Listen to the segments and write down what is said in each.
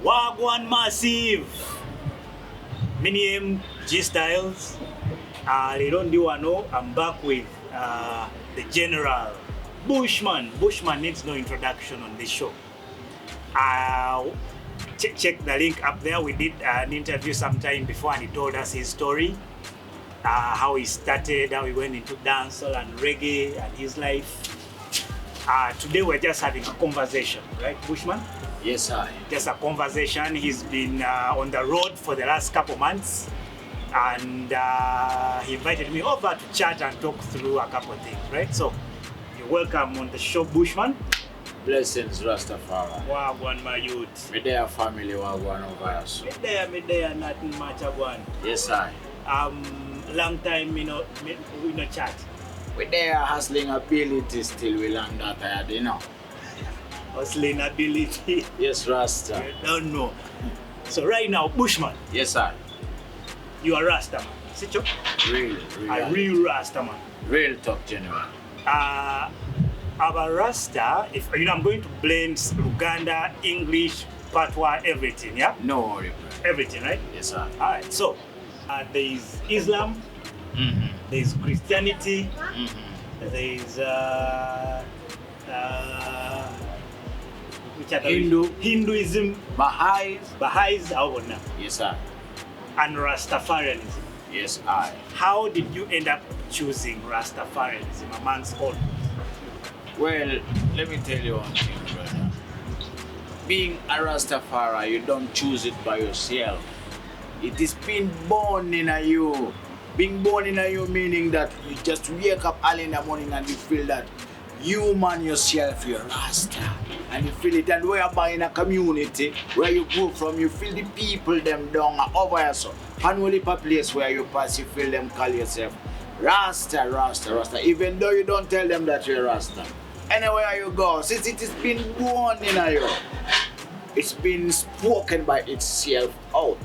Wagwan Massive. My name G Styles. They don't do know. I'm back with the General Bushman. Bushman needs no introduction on this show. Check the link up there. We did an interview sometime before, and he told us his story, how he started, how he went into dancehall and reggae, and his life. Today we're just having a conversation, right, Bushman? Yes, sir. Just a conversation. He's been on the road for the last couple months, and he invited me over to chat and talk through a couple of things, right? So, you're welcome on the show, Bushman. Blessings, Rastafari. Wagwan, my youth. Me there, family, Wagwan over us. Me there, nothing much agwan. Yes, sir. Long time, we no chat. We there, hustling ability still, we learn that, you know. Hustling ability. Yes, Rasta. You don't know. So right now, Bushman. Yes, sir. You are Rastaman. Sit you? Real. A real Rastaman. Real talk, general. Our Rasta, if you know, I'm going to blend Luganda, English, Patois, everything, yeah? No worry, bro. Everything, right? Yes, sir. Alright, so there is Islam, there is Christianity, there is which other Hinduism, Baha'is, Yes, sir. and Rastafarianism. Yes, I. How did you end up choosing Rastafarianism amongst all? Well, let me tell you one thing, brother. Being a Rastafari, you don't choose it by yourself. It is being born in you. Being born in you meaning that you just wake up early in the morning and you feel that you man yourself, you're Rasta. And you feel it, and whereby in a community where you go from, you feel the people them down over here. So, and only a place where you pass, you feel them call yourself Rasta. Even though you don't tell them that you're Rasta. Anywhere you go, since it has been born in you, it's been spoken by itself out.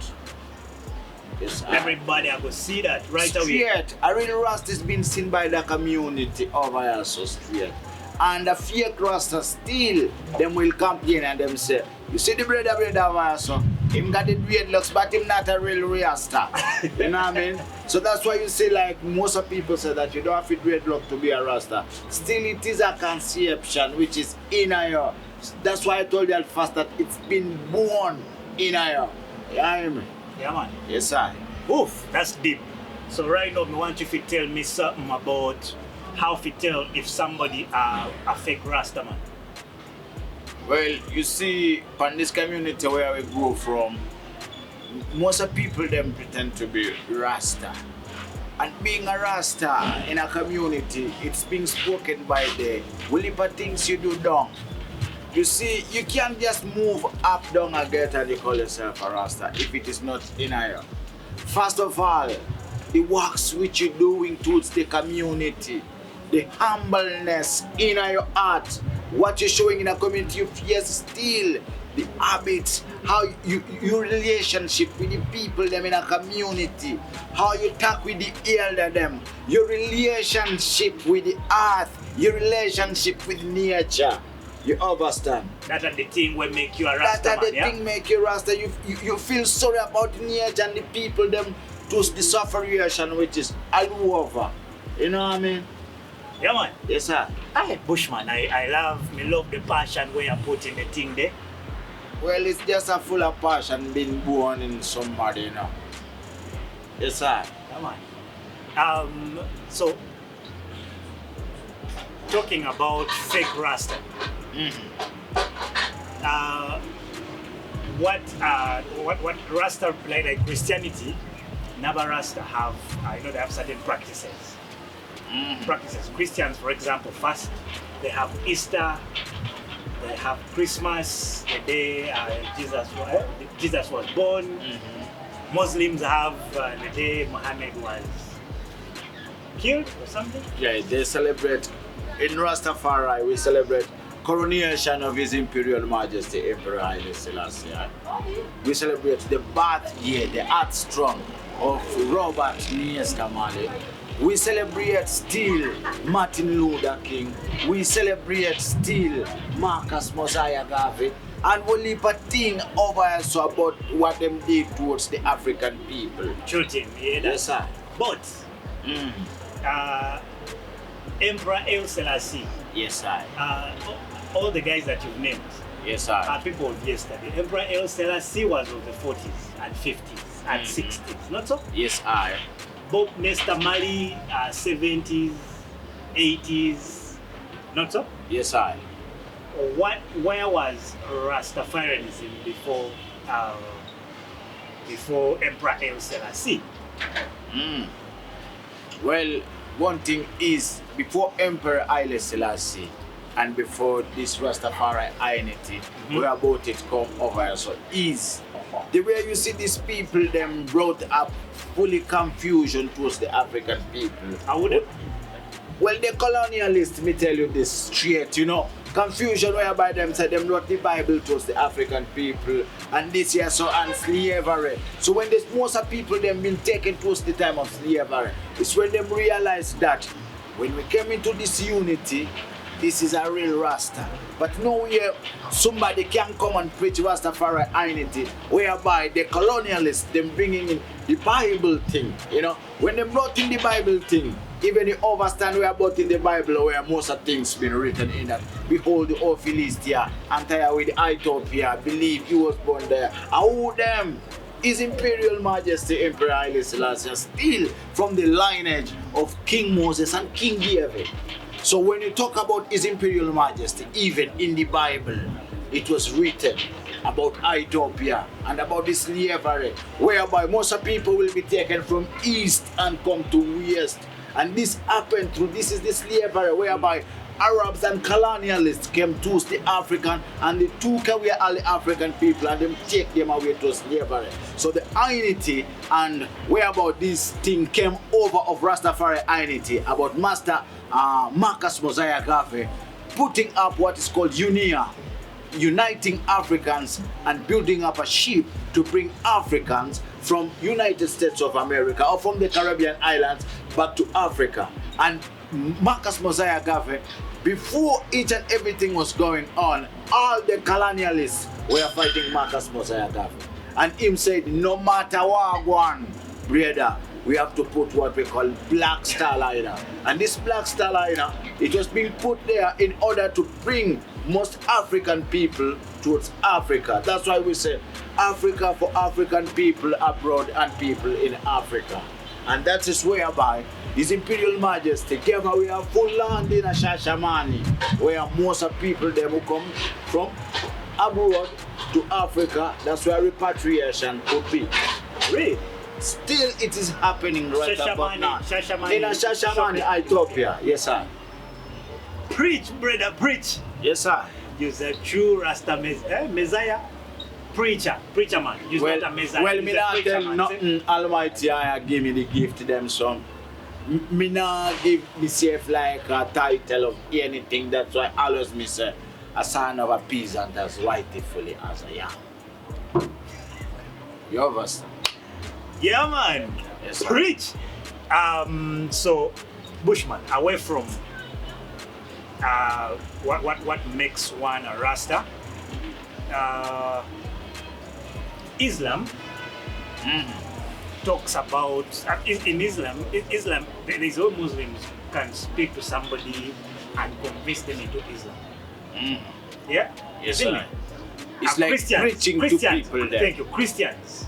Yes, everybody I could see that right away. Straight. A real Rasta has been seen by the community over here, so straight. And the fake Rasta still, them will complain and them say, you see the brother over here, so him got the dreadlocks, but him not a real Rasta. You know what I mean? So that's why you see, like most of people say that you don't have to dreadlock to be a Rasta. Still, it is a conception which is in you. That's why I told you at first that it's been born in you. Yeah, man. Yeah, man. Yes, sir. Oof, that's deep. So right now, I want you to tell me something about how to tell if somebody a fake Rastaman. Well, you see, from this community where we grew from, most of people them pretend to be Rasta. And being a Rasta in a community, it's being spoken by the whatever things you do down. You see, you can't just move up, down, and get and you call yourself a Rasta if it is not in here. First of all, the works which you're doing towards the community, the humbleness in your heart, what you're showing in a community, you yes, still the habits, how your relationship with the people them in a community, how you talk with the elder them, your relationship with the earth, your relationship with nature. You understand? That are the thing will make you a Rasta. That are the thing make you Rasta. You feel sorry about nature and the people them to the sufferation which is all over. You know what I mean? Yeah, man. Yes, sir. Hey, Bushman, I love the passion where you put in the thing there. Well, it's just a full of passion being born in somebody, you know. Yes, sir. Yeah, man. So, talking about fake Rasta. What Rasta, like Christianity, Naba Rasta have, I know they have certain practices. Christians, for example, fast, they have Easter, they have Christmas, the day Jesus was born. Muslims have the day Muhammad was killed or something. Yeah, they celebrate, in Rastafari, we celebrate coronation of His Imperial Majesty Emperor Haile Selassie. We celebrate the birthday, the heartstrong of Robert Nesta Marley. We celebrate still Martin Luther King. We celebrate still Marcus Mosiah Garvey. and we'll leave a thing over here so about what them did towards the African people. True thing, yeah. Yes, sir. But Emperor Haile Selassie, Yes, sir. all the guys that you've named Yes, sir. are people of yesterday. Emperor Haile Selassie was of the 40s and 50s and 60s, not so? Yes, I. Bob Nesta Mali, 70s, 80s, not so? Yes, I. Where was Rastafarianism before Emperor Haile Selassie? Well, one thing is, before Emperor Haile Selassie and before this Rastafari identity, where about it come over, so is the way you see these people, them brought up fully confusion towards the African people. I wouldn't. Well, the colonialists, me tell you this straight, you know, confusion whereby them said them wrote the Bible towards the African people, and this here so and slavery. So when there's most of people them been taken towards the time of slavery, it's when them realize that when we came into this unity, this is a real Rasta. But nowhere somebody can come and preach Rastafari unity, whereby the colonialists them bringing in the Bible thing, you know. When they brought in the Bible thing, even you understand where about in the Bible where most of things been written in that. Behold the whole Philistia, entire with Ethiopia, believe he was born there. Who them? His Imperial Majesty Emperor Haile Selassie, still from the lineage of King Moses and King David. So when you talk about His Imperial Majesty, even in the Bible, it was written about Ethiopia and about this slavery, whereby most of people will be taken from east and come to west. And this happened through, this is the slavery whereby Arabs and colonialists came to the African and they took away all the African people and them take them away to slavery. So the unity and whereby this thing came over of Rastafari unity about Master Marcus Mosiah Garvey putting up what is called UNIA, uniting Africans and building up a ship to bring Africans from United States of America or from the Caribbean islands back to Africa. And Marcus Mosiah Garvey, before each and everything was going on, all the colonialists were fighting Marcus Mosiah Garvey. And him said, no matter what one, brother, we have to put what we call Black Star Liner. And this Black Star Liner, it was being put there in order to bring most African people towards Africa. That's why we say Africa for African people abroad and people in Africa. And that is whereby His Imperial Majesty gave away a full land in Shashamani, where most of people them who come from abroad to Africa, that's where repatriation could be. Really? Still it is happening right about now. In Shashamani, Ethiopia. Yes, sir. Preach, brother, preach. Yes, sir. You're a true Rasta Messiah. Preacher man. You're not a Messiah. Well, me not tell nothing Almighty I give me the gift to them, son. Me not give myself like a title of anything. That's why I always me say a son of a peasant as rightfully as I am. You understand? Yeah, man. Yes, sir. Preach. So, Bushman, away from what makes one a Rasta, Islam talks about in Islam there is all Muslims can speak to somebody and convince them into Islam. Yeah. Yes, Isn't sir. it? It's like preaching to people there. Thank you. Christians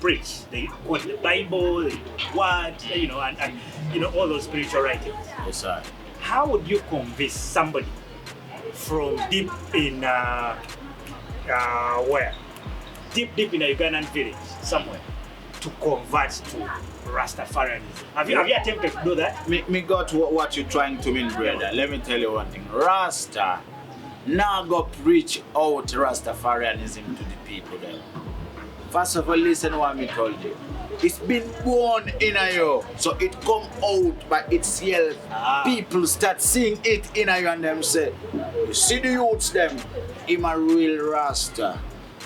preach. They quote the Bible, they quote words, you know, and you know all those spiritual writings. Yes, sir. How would you convince somebody from deep in where? Deep in a Ugandan village somewhere to convert to Rastafarianism? Have you attempted to do that? Me got what you're trying to mean, brother. Let me tell you one thing. Rasta now go preach out Rastafarianism to the people there. First of all, listen what me told you. It's been born in you, so it come out by itself. People start seeing it in you and them say, you see the youths them, him a real Rasta.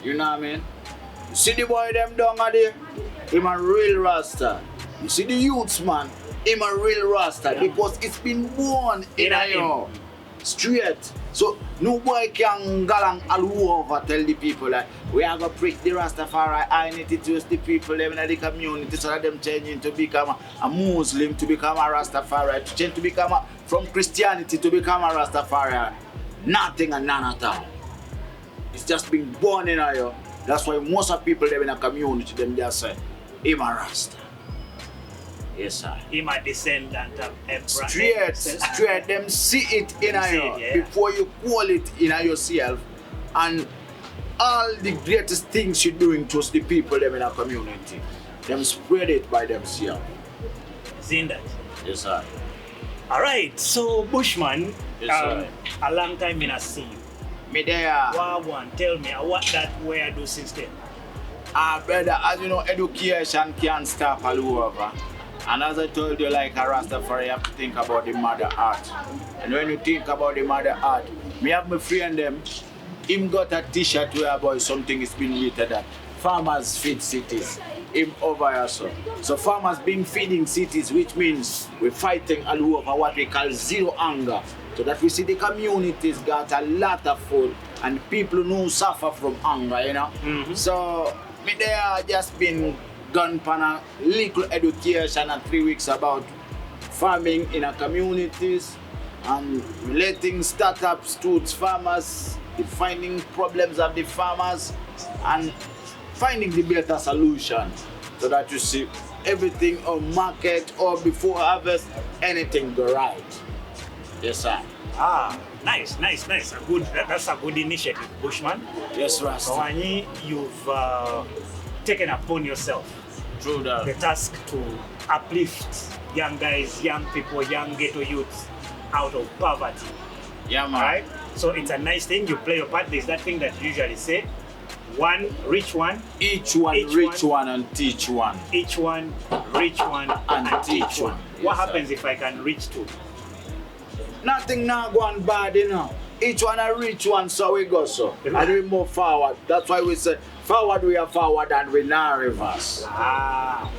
You know what I mean? You see the boy them down there, him a real Rasta. You see the youths man, him a real Rasta because it's been born in you. Straight. So no boy can go all over tell the people that we are going to preach the Rastafari identity to the people them in the community so that them changing to become a Muslim, to become a Rastafari, to change to become from Christianity to become a Rastafari. Nothing and none at all. It's just being born in here. That's why most of people them in a community them just say, I'm a Rasta. Yes, sir. Him a descendant of Abraham. Straight. Them see it in you before you call it in yourself, and all the greatest things you're doing towards the people them in a community, them spread it by themselves. Seen that? Yes, sir. All right. So Bushman, Yes, a long time in a see you. Me there. One, tell me what that where I do since then. Brother, as you know, education can't stop all over. And as I told you, like a Rastafari, you have to think about the mother earth. And when you think about the mother earth, me have my friend them, him got a t-shirt where about something is been written that farmers feed cities. Him over here so. So farmers being feeding cities, which means we're fighting all over what we call zero hunger. So that we see the communities got a lot of food and people who suffer from hunger, you know. So me there just been gone for a little education and 3 weeks about farming in our communities and letting startups to farmers, finding problems of the farmers and finding the better solution so that you see everything on market or before harvest, anything go right. Yes, sir. Nice. That's a good initiative, Bushman. Yes, Rasta. So you've taken upon yourself True that. the task to uplift young guys, young people, young ghetto youths out of poverty. Yeah, man. Right? So it's a nice thing. You play your part. There's that thing that you usually say, one, rich one. Each one rich one and teach one. Each one, rich one, and teach one. What happens if I can reach two? Nothing now going bad, you know. Each one a rich one, so we go so. And we move forward. That's why we say, forward we are forward and we now reverse.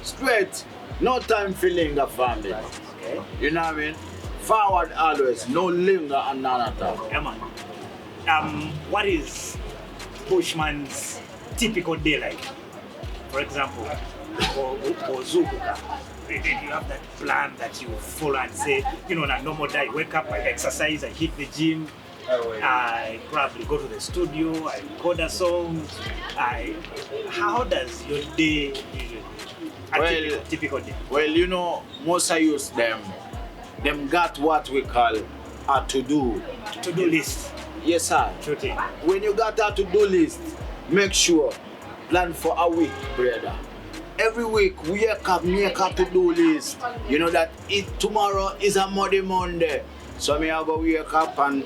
Straight. No time for linger, family. Okay. You know what I mean? Forward always. No linger and none at all. Yeah, man. What is Bushman's typical day like? For example, for Zukuka, you have that plan that you follow and say, on a normal day, I wake up, I exercise, I hit the gym, I probably go to the studio, I record a song. How does your day usually? Typical day? Well, most of us them got what we call a to-do. To-do list. Yes, sir. True thing. When you got a to-do list, make sure plan for a week, brother. Every week we make a to-do list. You know that tomorrow is a muddy Monday. So me have to wake up and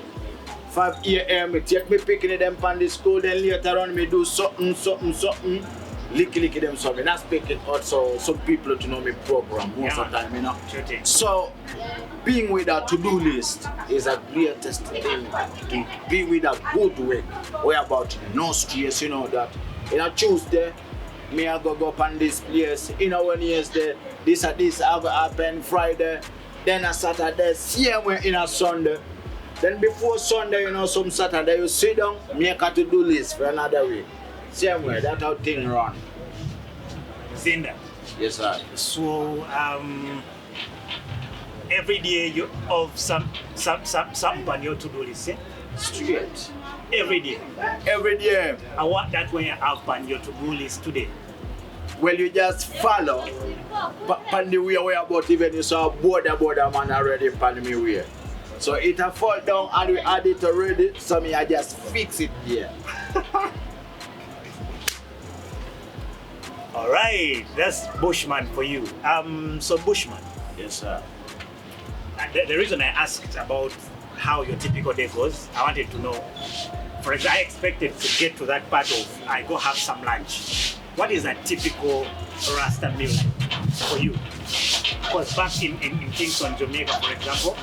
5 a.m. me take me picking them from the school, then later on me do something. Licky them something. That's speaking also some people to know me program most of the time, you know. True thing. So being with a to-do list is a greatest thing to be with a good week. Where about no stress, that in a Tuesday, me I go up on this place, Wednesday, this have happen Friday, then a Saturday, same way in a Sunday. Then before Sunday, some Saturday you sit down, make a to-do list for another week. Same way, that's how things run. Seen that? Yes, sir. So every day you have some on your to-do list, eh? Straight. Every day. Every day. I want that when you have on your to-do list today. Well, you just follow. Pan the way about even you saw border man already pan me way. So it a fall down and we add it already, so me I just fix it here. Alright, that's Bushman for you. So Bushman. Yes, sir. The reason I asked about how your typical day goes, I wanted to know, for example, I expected to get to that part of I go have some lunch. What is a typical Rasta meal for you? Because back in Kingston, Jamaica, for example,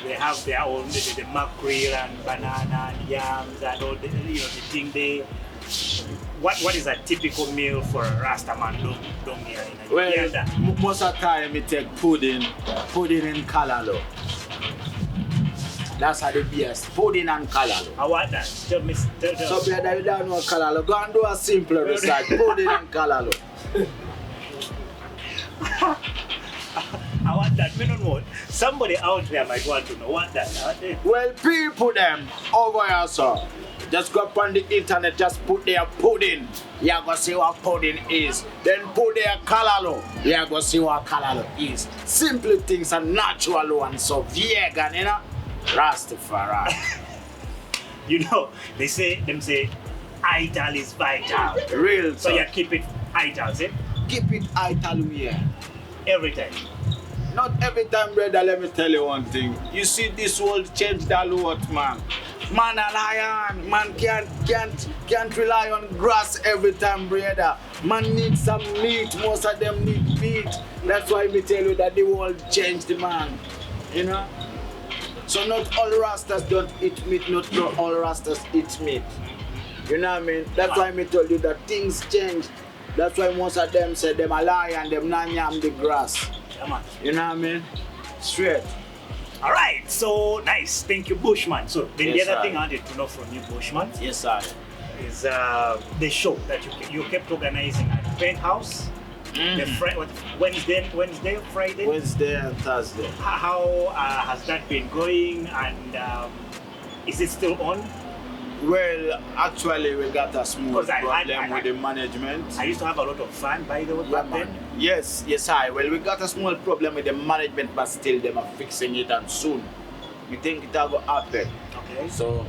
they have their own the mackerel and banana and yams and all the thing they. What is a typical meal for a Rastaman down here in Uganda? Well, most of the time we take pudding in Kalalo. That's how the best. Pudding and callaloo. I want that. Tell me. Tell. So brother, you don't know callaloo. Go and do a simpler research. Pudding and callaloo. I want that. Me don't know. Somebody out there might want to know what that. Well, people them over here, sir. Just go up on the internet, just put their pudding. You're gonna see what pudding is. Then put their callaloo. You're gonna see what callaloo is. Simple things and natural ones. So vegan, you know? Rastafari. You know, they say, ital is vital. Real, So sir. you keep it ital, see? Keep it ital, yeah. Every time. Not every time, brother, let me tell you one thing. You see, this world changed a lot, man. Man a lion. Man can't rely on grass every time, brother. Man needs some meat. Most of them need meat. That's why me tell you that the world changed, man. You know? So not all Rastas don't eat meat. Not all Rastas eat meat. You know what I mean? That's why me told you that things change. That's why most of them say them a lion, them not yam the grass. Come on. You know what I mean? Straight. All right, so nice. Thank you, Bushman. So then Yes, the other sir. thing I wanted to know from you, Bushman, Yes, sir. is the show that you kept organizing at Penthouse. The Wednesday, Friday. Wednesday and Thursday. How has that been going, and is it still on? Well, actually, we got a small 'Cause I problem with the management. I used to have a lot of fun, by the way, Yeah, back man. then. Yes, I. Well, we got a small problem with the management, but still, them are fixing it, and soon we think it will happen. Okay. So,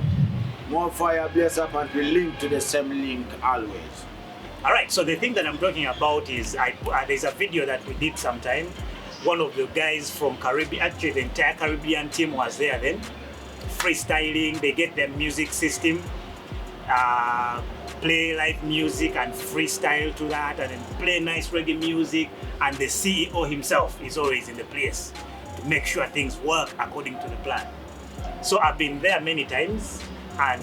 more fire blaze up, and we link to the same link always. All right, so the thing that I'm talking about is there's a video that we did sometime. One of the guys from Caribbean, actually the entire Caribbean team was there then, freestyling. They get their music system, play live music and freestyle to that, and then play nice reggae music. And the CEO himself is always in the place to make sure things work according to the plan. So I've been there many times, and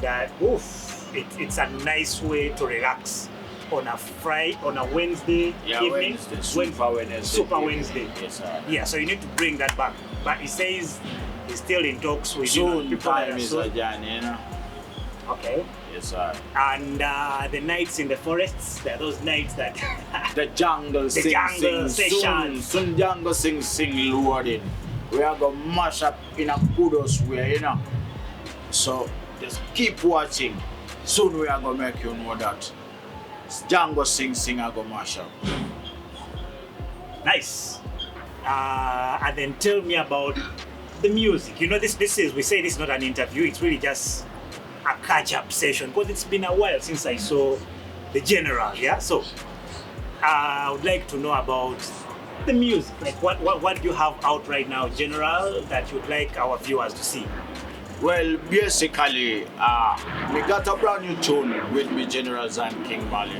it's a nice way to relax on a Wednesday evening. Super Wednesday. Super Wednesday. Yes, sir. Yeah, so you need to bring that back. But he says he's still in talks with Soon, people that time are is so- a journey, you know. Okay. Yes, sir. And the nights in the forests, there are those nights that The jungle sing, jungle sing, session. soon jungle sing, loading. We are gonna mash up in a kudos way, you know. So just keep watching. Soon we are gonna make you know that Django sing, I go mash up. nice. And then tell me about the music. You know, this is, we say this is not an interview, it's really just a catch-up session, because it's been a while since I saw the general, yeah? So I would like to know about the music. Like what do you have out right now, general, that you'd like our viewers to see? Well, basically, we got a brand new tune with me, Generals and King Mali.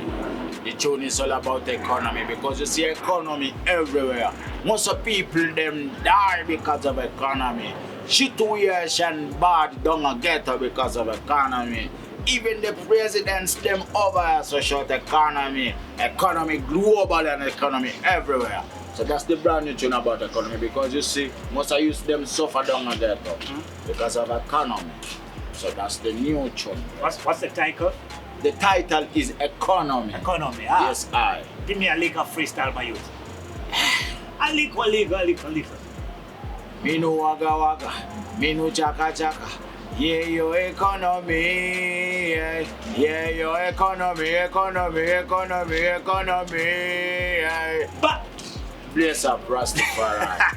The tune is all about the economy, because you see economy everywhere. Most of people them die because of economy. Situation bad don't get because of economy. Even the presidents them over here so short economy global and economy everywhere. So that's the brand new tune about economy, because you see most of youth them suffer down and get up because of economy. So that's the new tune. What's the title? The title is Economy. Economy. Yes, I. Give me a lick of freestyle, my youth. A lick. Me no waga, me no chaka. Yeah, your economy. Yeah, your economy. But Bless up, Rastafari.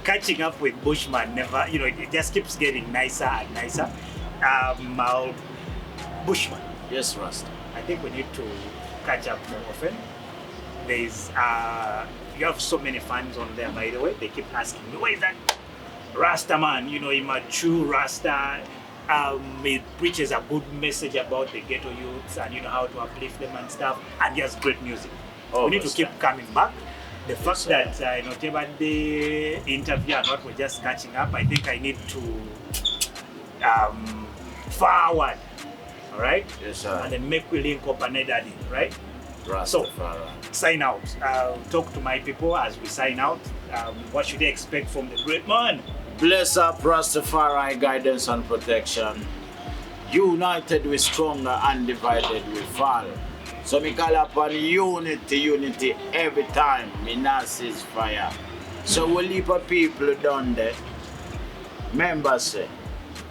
catching up with Bushman never, it just keeps getting nicer and nicer. Bushman, Yes, Rasta. I think we need to catch up more often. There's you have so many fans on there, by the way. They keep asking me, where is that Rastaman? I'm a true Rasta. It preaches a good message about the ghetto youths and how to uplift them and stuff, and just great music. We need to keep coming back. The fact that whatever the interview and what we're just catching up, I think I need to forward, all right? Yes, sir. And then make we link up another day, right? Rastafari. Sign out. Talk to my people as we sign out. What should they expect from the great man? Bless up Rastafari guidance and protection. United we stronger and divided we fall. So me call upon unity every time me not cease fire. So we leave a people down there. Members say,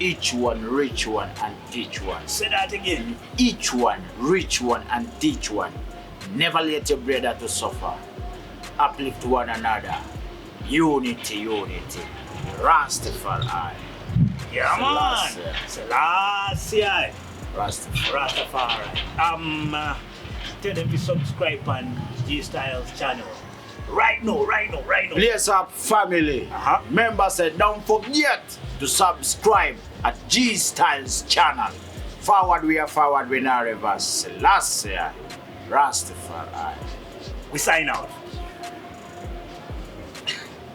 each one reach one and teach one. Say that again. Each one reach one and teach one. Never let your brother to suffer. Uplift one another. Unity. Rastafari. Yeah, man. Selassie. Rastafari. Rastafari. Tell them to subscribe on G Styles channel. Right now. Bless up family. Members say don't forget to subscribe at G Styles channel. Forward we now reverse. Selassie. Rastafari. We sign out.